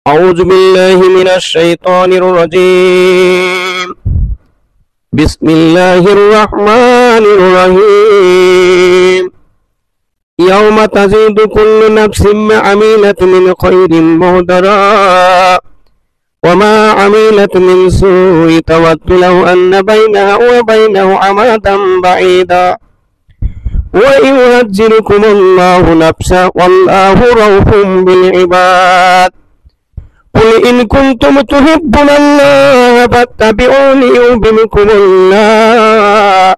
أعوذ بالله من الشيطان الرجيم. بسم الله الرحمن الرحيم. يوم تزيد كل نفس ما عملت من خير مهدرا وما عملت من سوء تود لو أن بينها وبينه أمدا بعيدا ويهجركم الله نفسا والله رؤوف بالعباد. قل إن كنتم تحبون الله فاتبعوني يحببكم الله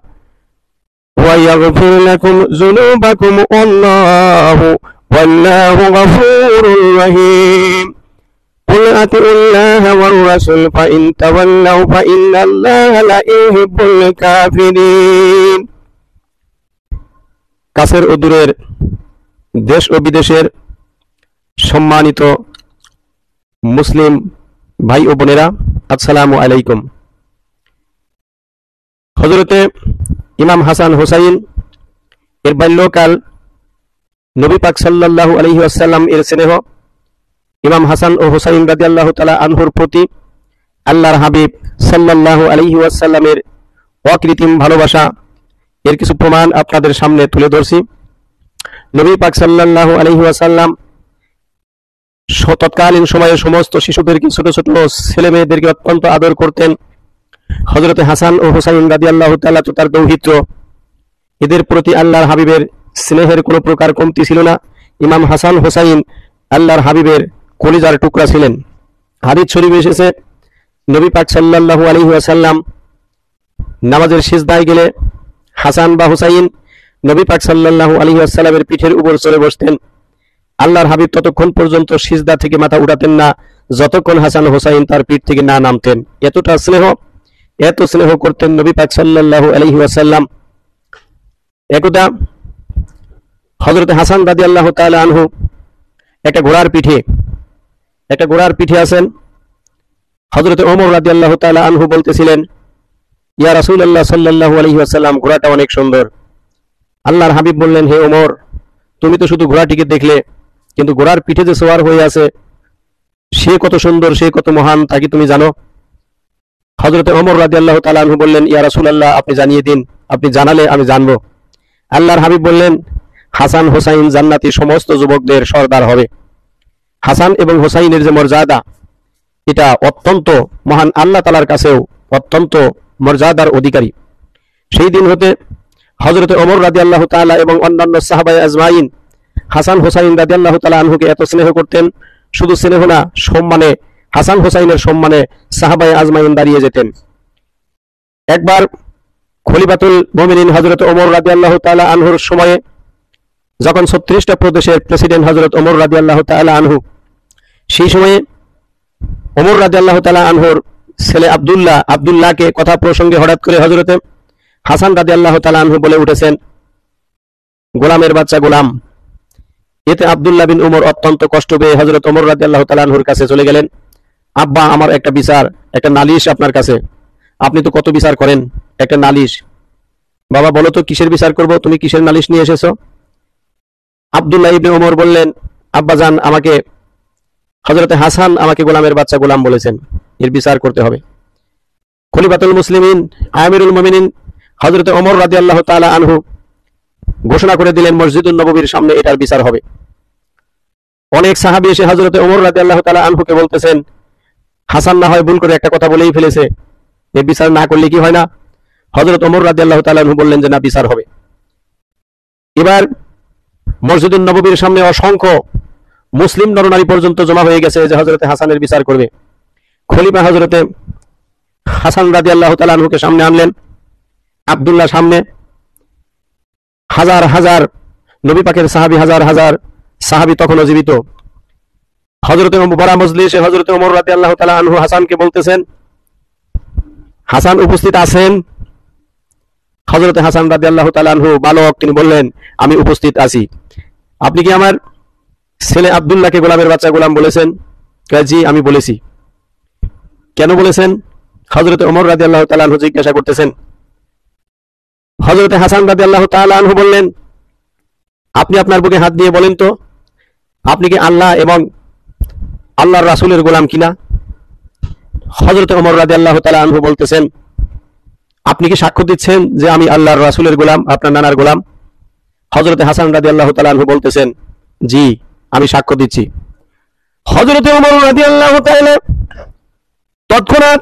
ويغفر لكم ذنوبكم والله غفور رحيم. قل أطيعوا الله والرسول فإن تولوا فإن الله لا يحب الكافرين. কাছের ও দূরের দেশ ও বিদেশের সম্মানিত মুসলিম ভাই ও বোনেরা, আসসালামু আলাইকুম। হযরতে ইমাম হাসান হুসাইন এর বাল্যকাল, নবী পাক সাল্লাল্লাহু আলাইহি ওয়াসাল্লাম এর স্নেহ, ইমাম হাসান ও হুসাইন রাদিয়াল্লাহু তাআলা আনহুর প্রতি আল্লাহর হাবিব সাল্লাল্লাহু আলাইহি ওয়াসাল্লামের অকৃত্রিম ভালোবাসা এর কিছু প্রমাণ আপনাদের সামনে তুলে ধরছি। নবী পাক সাল্লাল্লাহু আলাইহি ওয়াসাল্লাম তৎকালীন সময়ে সমস্ত শিশুদেরকে, ছোট ছোট ছেলে মেয়েদেরকে অত্যন্ত আদর করতেন। হযরতে হাসান ও হুসাইন রাদিয়াল্লাহু তাআলা তো তার দৌহিত্র, এদের প্রতি আল্লাহর হাবিবের স্নেহের কোনো প্রকার কমতি ছিল না। ইমাম হাসান হুসাইন আল্লাহর হাবিবের কলিজার টুকরা ছিলেন। হাদিস শরীফে এসেছে, নবী পাক সাল্লাল্লাহু আলাইহি ওয়াসাল্লাম নামাজের সিজদায় গেলে হাসান বা হুসাইন নবী পাক সাল্লাল্লাহু আলাইহি ওয়াসাল্লামের পিঠের উপর চড়ে বসতেন। আল্লাহর হাবিব ততক্ষণ পর্যন্ত সিজদা থেকে মাথা উঠাতেন না যতক্ষণ হাসান হুসাইন তার পিঠ থেকে না নামতেন। এত স্নেহ করতেন নবী পাক সাল্লাল্লাহু আলাইহি ওয়াসাল্লাম। একদা হযরত হাসান রাদিয়াল্লাহু তাআলা আনহু একটা ঘোড়ার পিঠে আছেন। হযরত ওমর রাদিয়াল্লাহু তাআলা আনহু বলতেছিলেন, ইয়া রাসূলুল্লাহ সাল্লাল্লাহু আলাইহি ওয়াসাল্লাম, ঘোড়াটা অনেক সুন্দর। আল্লাহর হাবিব বললেন, হে ওমর, তুমি তো শুধু ঘোড়াটিকে দেখলে, কিন্তু ঘোড়ার পিঠে যে সওয়ার হয়ে আছে সে কত সুন্দর, সে কত মহান, তা কি তুমি জানো? হযরত ওমর রাদিয়াল্লাহু তাআলা আনহু বললেন, ইয়া রাসূলুল্লাহ, আপনি জানিয়ে দিন, আপনি জানালে আমি জানবো। আল্লাহর হাবিব বললেন, হাসান হুসাইন জান্নাতি সমস্ত যুবকদের সর্দার হবে। হাসান এবং হুসাইনের যে মর্যাদা, এটা অত্যন্ত মহান, আল্লাহ তাআলার কাছেও অত্যন্ত মর্যাদার অধিকারী। সেই দিন হতে হযরত ওমর রাদিয়াল্লাহু তাআলা এবং অন্যান্য সাহাবায়ে আজমাইন হাসান হুসাইন রাদিয়াল্লাহু তাআলা আনহুকে এত স্নেহ করতেন, শুধু স্নেহ না, সম্মানে, হাসান হুসাইনের সম্মানে সাহাবায়ে আজমাইন দাঁড়িয়ে যেতেন। একবার খলিফাতুল মুমিনিন হযরত ওমর রাদিয়াল্লাহু তাআলা আনহুর সময়ে, যখন 36টা প্রদেশের প্রেসিডেন্ট হযরত ওমর রাদিয়াল্লাহু তাআলা আনহু, সেই সময়ে ওমর রাদিয়াল্লাহু তাআলা আনহুর ছেলে আব্দুল্লাহকে কথা প্রসঙ্গে হঠাৎ করে হযরতে হাসান রাদিয়াল্লাহু তাআলা আনহু বলে উঠেছেন, গোলামের বাচ্চা গোলাম। এতে আব্দুল্লাহ বিন উমর অত্যন্ত কষ্ট পেয়ে হযরত ওমর রাদিয়াল্লাহু তাআলা আনহুর কাছে চলে গেলেন। আব্বা, আমার একটা নালিশ আপনার কাছে। আপনি তো কত বিচার করেন, একটা নালিশ। বাবা, বলো তো কিসের বিচার করব, তুমি কিসের নালিশ নিয়ে এসেছো? আব্দুল্লাহ ইবনে উমর বললেন, আব্বাজান, হযরতে হাসান আমাকে গোলামের বাচ্চা গোলাম বলেছেন, এর বিচার করতে হবে। খলিফাতুল মুসলিমিন আমিরুল মুমিনিন হযরতে ওমর রাদিয়াল্লাহু তাআলা আনহু ঘোষণা করে দিলেন, মসজিদুন নববীর সামনে এটার বিচার হবে। অনেক সাহাবী এসে হযরতে ওমর রাদিয়াল্লাহু তাআলা আনহুকে বলতেছেন, হাসান না হয় ভুল করে একটা কথা বলেই ফেলেছে, এই বিচার না করলে কি হয় না? হযরত ওমর রাদিয়াল্লাহু তাআলা আনহু বললেন যে না, বিচার হবে। এবার মসজিদুন নববীর সামনে অসংখ্য মুসলিম নরনারী পর্যন্ত জমা হয়ে গেছে যে হযরতে হাসানের বিচার করবে। খলিফা হযরতে হাসান রাদিয়াল্লাহু তাআলা আনহুকে সামনে আনলেন, আব্দুল্লাহ সামনে, হাজার হাজার নবী পাকের সাহাবী, হাজার হাজার সাহাবী তখনও জীবিত। হযরতে বড় মজলিসে হযরতে ওমর রাদিয়াল্লাহু তাআলা আনহু হাসানকে বলতেছেন, হাসান উপস্থিত আছেন? হযরতে হাসান রাদিয়াল্লাহু তাআলা আনহু বালক, তিনি বললেন, আমি উপস্থিত আছি। আপনি কি আমার ছেলে আব্দুল্লাহকে গোলামের বাচ্চা গোলাম বলেছেন? জি, আমি বলেছি। কেন বলেছেন? হযরতে ওমর রাদিয়াল্লাহু তাআলা আনহু জিজ্ঞাসা করতেছেন। হযরতে হাসান রাদিয়াল্লাহু তাআলা আনহু বললেন, আপনি আপনার বুকে হাত দিয়ে বলেন তো, আপনি কি আল্লাহ এবং আল্লাহর রাসূলের গোলাম কিনা? হযরত ওমর রাদিয়াল্লাহু তাআলা আনহু বলতেছেন, আপনি কি সাক্ষ্য দিচ্ছেন যে আমি আল্লাহর রাসূলের গোলাম, আপনার নানার গোলাম? হযরত হাসান রাদিয়াল্লাহু তাআলা আনহু বলতেছেন, জি, আমি সাক্ষ্য দিচ্ছি। হযরত ওমর রাদিয়াল্লাহু তাআলা তৎক্ষণাৎ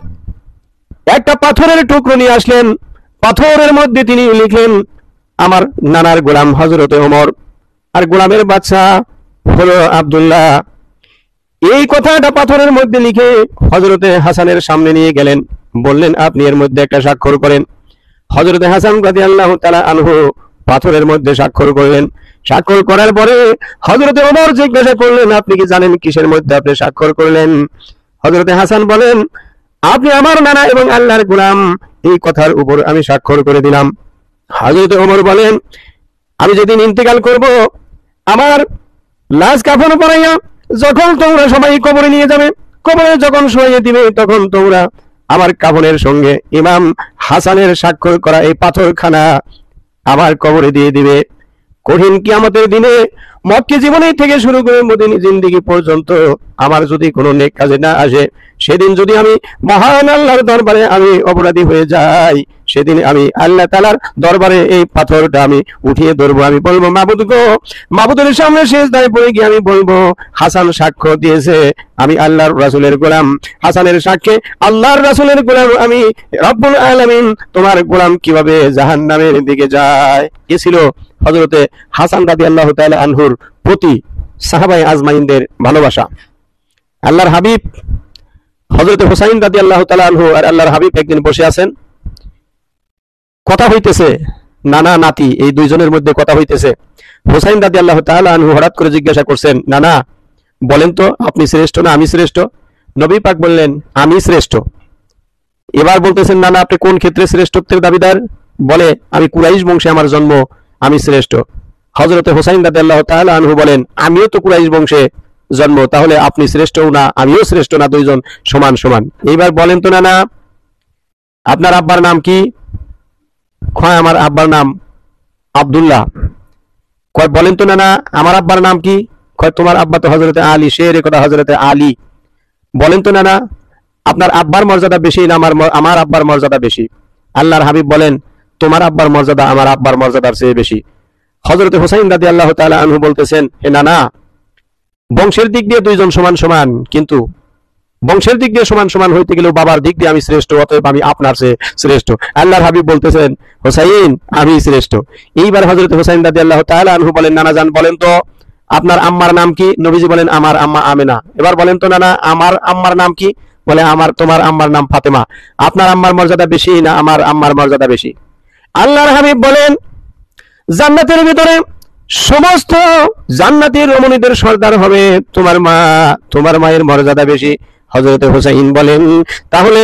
একটা পাথরের টুকরো নিয়ে আসলেন। পাথরের মধ্যে তিনি লিখলেন, আমার নানার গোলাম হযরত ওমর, আর গোলামের বাচ্চা হলো আব্দুল্লাহ। এই কথাটা পাথরের মধ্যে লিখে হযরতে হাসানের সামনে নিয়ে গেলেন, বললেন, আপনি এর মধ্যে একটা স্বাক্ষর করেন। হযরতে হাসান রাদিয়াল্লাহু তাআলা আনহু পাথরের মধ্যে স্বাক্ষর করলেন। স্বাক্ষর করার পরে হযরতে ওমর জিজ্ঞাসা করলেন, আপনি কি জানেন কিসের মধ্যে আপনি স্বাক্ষর করলেন? হযরতে হাসান বলেন, আপনি আমার নানা এবং আল্লাহর গোলাম, এই কথার উপর আমি স্বাক্ষর করে দিলাম। হযরতে ওমর বলেন, আমি যেদিন ইন্তেকাল করব, আমার লাশ কাফন পরাইয়া যখন তোমরা সবাই কবরে নিয়ে যাবে, কবরে যখন শুইয়ে দিবে, তখন তোমরা আমার কাফনের সঙ্গে ইমাম হাসানের স্বাক্ষর করা এই পাথরখানা আমার কবরে দিয়ে দিবে। কঠিন কিয়ামতের দিনে মক্কি জীবনী থেকে শুরু করে মদিনী জিন্দেগি পর্যন্ত আমার যদি কোনো নেক কাজে না আসে, সেদিন যদি আমি মহান আল্লাহর দরবারে আমি অপরাধী হয়ে যাই, সেদিন আমি আল্লাহ তাআলার দরবারে এই পাথরটা আমি উঠিয়ে ধরবো। আমি বলবো, মাবুদ গো, মাবুদের সামনে সিজদায় পড়ে গিয়ে আমি বলবো, হাসান সাক্ষ্য দিয়েছে আমি আল্লাহর রাসূলের গোলাম, হাসানের সাক্ষ্যে আল্লাহর রাসূলের গোলাম আমি, রব্বুল আলামিন তোমার গোলাম কিভাবে জাহান্নামের দিকে যায়। এ ছিল হযরতে হাসান রাদিয়াল্লাহু তাআলা আনহুর প্রতি সাহাবায়ে আজমাইনদের ভালোবাসা। আল্লাহর হাবিব হযরতে হুসাইন রাদিয়াল্লাহু তাআলা আনহু আর আল্লাহর হাবিব একদিন বসে আছেন, কথা হইতেছে, নানা নাতি এই দুইজনের মধ্যে কথা হইতেছে। হুসাইন রাদিয়াল্লাহু তাআলা আনহু হঠাৎ করে জিজ্ঞাসা করছেন, নানা বলেন তো আপনি শ্রেষ্ঠ না আমি শ্রেষ্ঠ? নবী পাক বললেন, আমি শ্রেষ্ঠ। এবার বলতেছেন, নানা আপনি কোন ক্ষেত্রে শ্রেষ্ঠত্বের দাবিদার? বলে, আমি কুরাইশ বংশে আমার জন্ম, আমি শ্রেষ্ঠ। হযরতে হুসাইন রাদিয়াল্লাহু তাআলা আনহু বলেন, আমিও তো কুরাইশ বংশে জন্ম, তাহলে আপনি শ্রেষ্ঠও না আমিও শ্রেষ্ঠ না, দুইজন সমান সমান। এইবার বলেন তো নানা, আপনার আব্বার নাম কি? কয়, আমার আব্বার নাম আব্দুল্লাহ। কয়, বলেন তো নানা আমার আব্বার নাম কি? কয়, তোমার আব্বা তো হযরতে আলী, শের কথা হযরতে আলী। বলেন তো নানা আপনার আব্বার মর্যাদা বেশি না আমার আব্বার মর্যাদা বেশি? আল্লাহর হাবিব বলেন, তোমার আব্বার মর্যাদা আমার আব্বার মর্যাদার চেয়ে বেশি। হযরতে হুসাইন রাদিয়াল্লাহু তাআলা আনহু বলতেছেন, হে নানা, বংশের দিক দিয়ে দুইজন সমান সমান, কিন্তু বংশের দিক দিয়ে সমান সমান হইতে গেলেও বাবার দিক দিয়ে আমি শ্রেষ্ঠ, অতএব আমি আপনার চেয়ে শ্রেষ্ঠ। আল্লাহর হাবিব বলতেছেন, হুসাইন আমি শ্রেষ্ঠ। এইবার হযরত হুসাইন রাদিয়াল্লাহু তাআলা আনহু বলেন, নানা জান বলেন তো আপনার আম্মার নাম কি? নবীজি বলেন, আমার আম্মা আমেনা। এবার বলেন তো নানা আমার আম্মার নাম কি? বলে, তোমার আম্মার নাম ফাতেমা। আপনার আম্মার মর্যাদা বেশি না আমার আম্মার মর্যাদা বেশি? আল্লাহর হাবিব বলেন, জান্নাতের ভিতরে সমস্ত জান্নাতি রমণীদের সর্দার হবে তোমার মা, তোমার মায়ের মর্যাদা বেশি। হযরত হুসাইন বলেন, তাহলে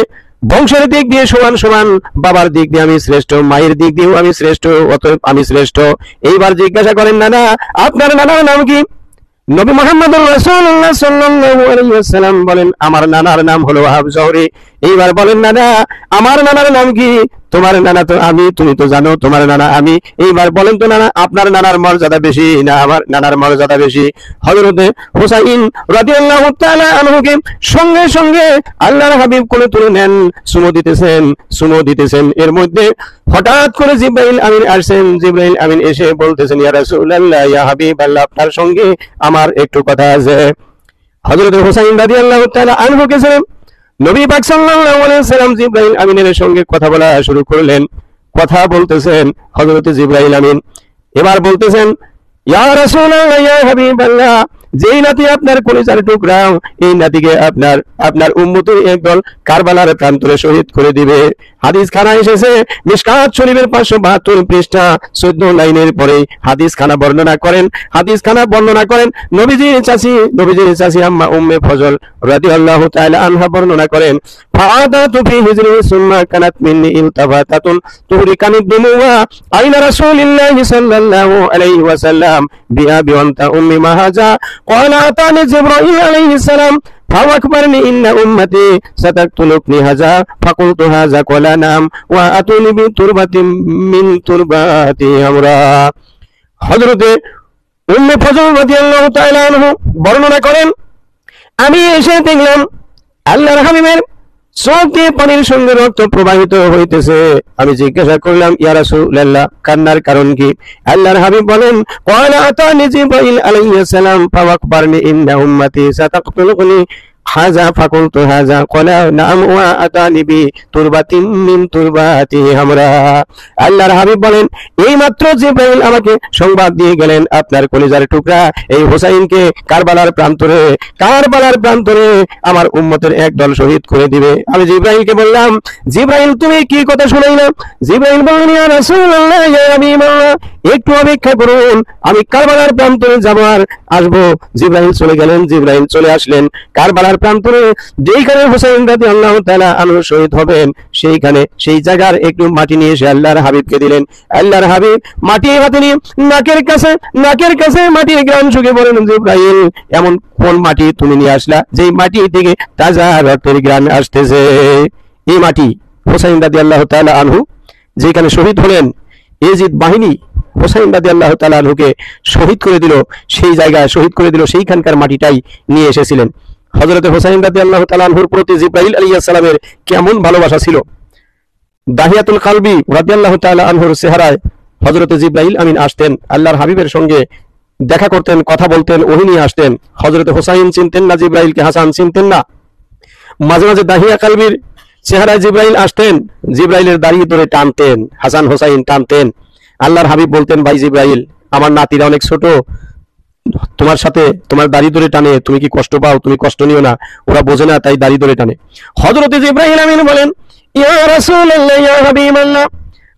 বংশের দিক দিয়ে সমান সমান, বাবার দিক দিয়ে আমি শ্রেষ্ঠ, মায়ের দিক দিয়েও আমি শ্রেষ্ঠ, অতএব আমি শ্রেষ্ঠ। এইবার জিজ্ঞাসা করেন, নানা আপনার নানার নাম কি? নবী মুহাম্মদুর রাসূলুল্লাহ সাল্লাল্লাহু আলাইহি ওয়াসাল্লাম বলেন, আমার নানার নাম হলো ওয়াহাব জহরি। এইবার বলেন, নানা আমার নানার নাম কি? তোমার নানা তো আমি, তুমি তো জানো তোমার নানা আমি। এইবার বলেন তো নানা আপনার নানার মর্যাদা বেশি না আমার নানার মর্যাদা বেশি? হযরতে হুসাইন রাদিয়াল্লাহু তাআলা আনহুকে সঙ্গে সঙ্গে আল্লাহর হাবিব কোলে তুলে নেন, সুমো দিতেছেন। এর মধ্যে হঠাৎ করে জিবরাইল আমিন আসেন। জিবরাইল আমিন এসে বলতেছেন, ইয়া রাসূলুল্লাহ, ইয়া হাবিবাল্লাহ, আপনার সঙ্গে আমার একটু কথা আছে। হযরতে হুসাইন রাদিয়াল্লাহু তাআলা আনহুকে নবী পাক সাল্লাল্লাহু আলাইহি ওয়াসাল্লাম জিবরাইল আমিনের সঙ্গে কথা বলা শুরু করলেন। কথা বলতেছেন হযরতে জিবরাইল আমিন। এবার বলতেছেন, ইয়া রাসূলুল্লাহ, ইয়া হাবিবাল্লাহ, যেই নাতি আপনার কলিজার টুকরা, এই নাতিকে আপনার উম্মতের একদল কারবালার প্রান্তরে শহীদ করে দিবে। হাদিস খানা এসেছে মিশকাত শরীফের 572 পৃষ্ঠা 14 লাইনের পরে হাদিস খানা বর্ণনা করেন নবীজির চাচী আম্মা উম্মে ফজল রাদিয়াল্লাহু তাআলা আনহা বর্ণনা করেন, ফাআদাতু ফি হিজরি সুম্মা কানাত মিন্নি ইলতাফাতাতুন তুহরিকানি দুমুয়া আইনা রাসূলুল্লাহি সাল্লাল্লাহু আলাইহি ওয়াসাল্লাম বিআবি ওয়ান্তা উম্মি মাহাজা ক্বালা আতানি জিবরাইল আলাইহিস সালাম فأخبرني إن أمتي ستقتلني هذا فقلت هذا قال نعم وأتوني بتربة من ترباتي حمراء। হযরতে উম্মে ফজল রাদিয়াল্লাহু তাআলা আনহু বর্ণনা করেন, আমি এসে দেখলাম আল্লাহর হাবিবের চোখ দিয়ে পানির সঙ্গে রক্ত প্রবাহিত হইতেছে। আমি জিজ্ঞাসা করলাম, ইয়া রাসূলুল্লাহ, কান্নার কারণ কি? আল্লাহর হাবিব বলেন, ক্বালা আতানি জিবরাইল আলাইহিস সালাম ফাওয়াকবারনি ইন্না উম্মতি সাতাকতুলুনি হাযা ফাকুলতু হাযা ক্বালা নাআম ওয়া আতানি বি তুরবাতিন মিন তুরবাতি হামরা। আল্লাহর হাবিব বলেন, এইমাত্র জিবরাইল আমাকে সংবাদ দিয়ে গেলেন আপনার কলিজার টুকরা এই হোসাইনকে কারবালার প্রান্তরে আমার উম্মতের একদল শহীদ করে দিবে। আমি জিবরাইলকে বললাম, জিবরাইল তুমি কি কথা শুনাইলা? জিবরাইল বললেন, ইয়া রাসূলুল্লাহ, ইয়া হাবিবাল্লাহ, একটু অপেক্ষা করুন, আমি কারবালার প্রান্তরে যাব আর আসবো। জিবরাইল চলে গেলেন। জিবরাইল চলে আসলেন কারবালার প্রান্তরে, যেইখানে হোসেন রাদিয়াল্লাহু তাআলা আনহু শহীদ হবেন সেই জায়গার একটু মাটি নিয়ে এসে আল্লাহর হাবিবকে দিলেন। আল্লাহর হাবিব মাটি হাতে নিয়ে নাকের কাছে মাটির গ্রাম শুকে বলেন, জিবরাইল, এমন কোন মাটি তুমি নিয়ে আসলা যেই মাটি থেকে তাজা রক্তের গ্রাম আসতেছে? এই মাটি হোসেন রাদিয়াল্লাহু তাআলা আনহু যেখানে শহীদ হলেন, এজিদ বাহিনী হোসেন রাদিয়াল্লাহু তাআলা আনহুকে শহীদ করে দিল, সেই জায়গায় শহীদ করে দিল, সেইখানকার মাটিটাই নিয়ে এসেছিলেন। হযরত হোসেন রাদিয়াল্লাহু তাআলা আনহুর প্রতি জিবরাইল আলাইহিস সালামের কেমন ভালোবাসা ছিল! দাহিয়াতুল কালবি রাদিয়াল্লাহু তাআলা আনহুর চেহারায় হযরত জিবরাইল আমিন আসতেন, আল্লাহর হাবিবের সঙ্গে দেখা করতেন, কথা বলতেন, ওহী নিয়ে আসতেন। হযরত হোসাইন চিনতেন না জিবরাইলকে, হাসান চিনতেন না। মাঝে মাঝে দাহিয়া কালবির চেহারায় জিবরাইল আসতেন, জিবরাইলের দাড়ি ধরে টানতেন, হাসান হোসাইন টানতেন। আল্লাহর হাবিব বলতেন, ভাই জিবরাইল, আমার নাতিরা অনেক ছোট, তোমার সাথে তোমার দাড়ি ধরে টানে, তুমি কি কষ্ট পাও? তুমি কষ্ট নিও না, ওরা বোঝে না তাই দাড়ি ধরে টানে। হযরত জিবরাইল আমিন বলেন, ইয়া রাসূলুল্লাহ, ইয়া হাবিবাল্লাহ,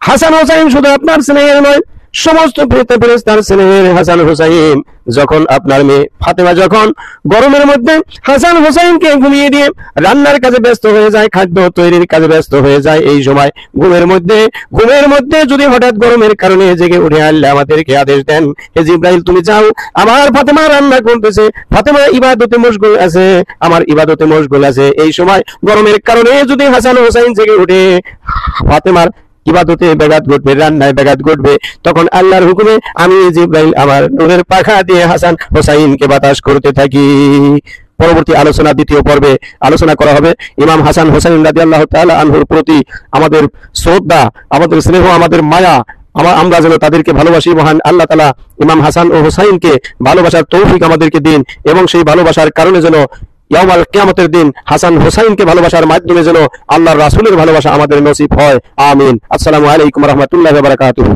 হাসান হোসাইন শুধু আপনার স্নেহের নয়, সমস্ত ফেরেশতার স্নেহের হাসান হোসাইন। যখন আপনার মেয়ে ফাতেমা যখন গরমের মধ্যে হাসান হোসাইনকে ঘুমিয়ে দিয়ে রান্নার কাজে ব্যস্ত হয়ে যায়, খাদ্য তৈরির কাজে ব্যস্ত হয়ে যায়, এই সময় ঘুমের মধ্যে যদি হঠাৎ গরমের কারণে জেগে উঠে আল্লাহ আমাদেরকে আদেশ দেন, হে জিবরাইল, তুমি যাও, আমার ফাতেমা রান্না করতেছে, ফাতেমা ইবাদতে মশগুল আছে, আমার ইবাদতে মশগুল আছে। এই সময় গরমের কারণে যদি হাসান হোসাইন জেগে উঠে, ফাতেমার ইবাদতে ব্যাঘাত ঘটবে, রান্নায় ব্যাঘাত ঘটবে, তখন আল্লাহর হুকুমে আমি জিবরাইল আমার নূরের পাখা দিয়ে হাসান হোসাইনকে বাতাস করতে থাকি। পরবর্তী আলোচনা দ্বিতীয় পর্বে আলোচনা করা হবে ইমাম হাসান হোসাইন রাদিয়াল্লাহু তাআলা আনহুর প্রতি আমাদের শ্রদ্ধা, আমাদের স্নেহ, আমাদের মায়া, আমরা যেন তাদেরকে ভালোবাসি। মহান আল্লাহ তাআলা ইমাম হাসান ও হোসাইনকে ভালোবাসার তৌফিক আমাদেরকে দিন, এবং সেই ভালোবাসার কারণে যেন ইয়াউমাল কিয়ামতের দিন হাসান হোসাইনকে ভালোবাসার মাধ্যমে যেন আল্লাহর রাসূলের ভালোবাসা আমাদের নসিব হয়। আমিন। আসসালামু আলাইকুম ওয়া রাহমাতুল্লাহি ওয়া বারাকাতুহু।